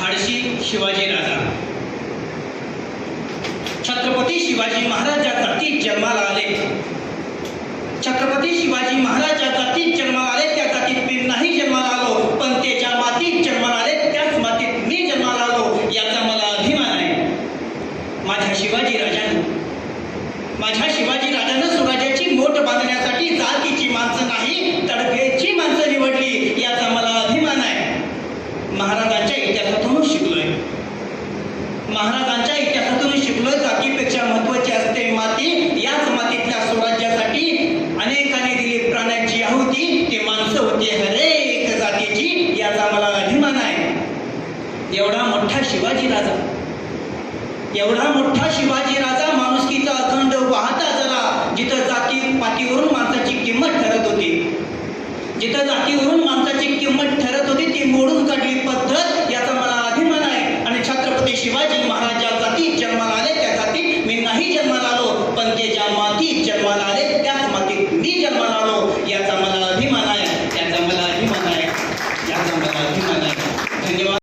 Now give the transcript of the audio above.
धाडशी शिवाजी राजा. छत्रपती शिवाजी महाराज या जातीत जन्माला आले. छत्रपती शिवाजी महाराज या जातीत जन्माला आले. त्या जातीत मी नाही जन्माला आलो, पण ते ज्या मातीत जन्माला आले त्याच मातीत मी जन्माला आलो, याचा मला अभिमान आहे. माझ्या शिवाजी राजानं स्वराज्याची मोठ बांधण्यासाठी जातीची माणसं नाही, तडफेची माणसं निवडली, याचा मला अभिमान आहे. महाराजांच्या इतिहासातून शिकलोय जातीपेक्षा महत्वाची असते माती. याच मातीतल्या स्वराज्यासाठी अनेकांनी दिली प्राणांची आहुती. ते माणसं होती हरेक जातीची, याचा मला अभिमान आहे. एवढा मोठा शिवाजी राजा माणुसकीचा अखंड वाहता जरा. जिथं जाती पातीवरून माणसाची किंमत ठरत होती, ती मोडून काढली पद्धत, याचा मला अभिमान आहे. आणि छत्रपती शिवाजी महाराज ज्या जातीत जन्माला आले त्या जातीत मी नाही जन्माला आलो, पण ते ज्या मातीत जन्माला आले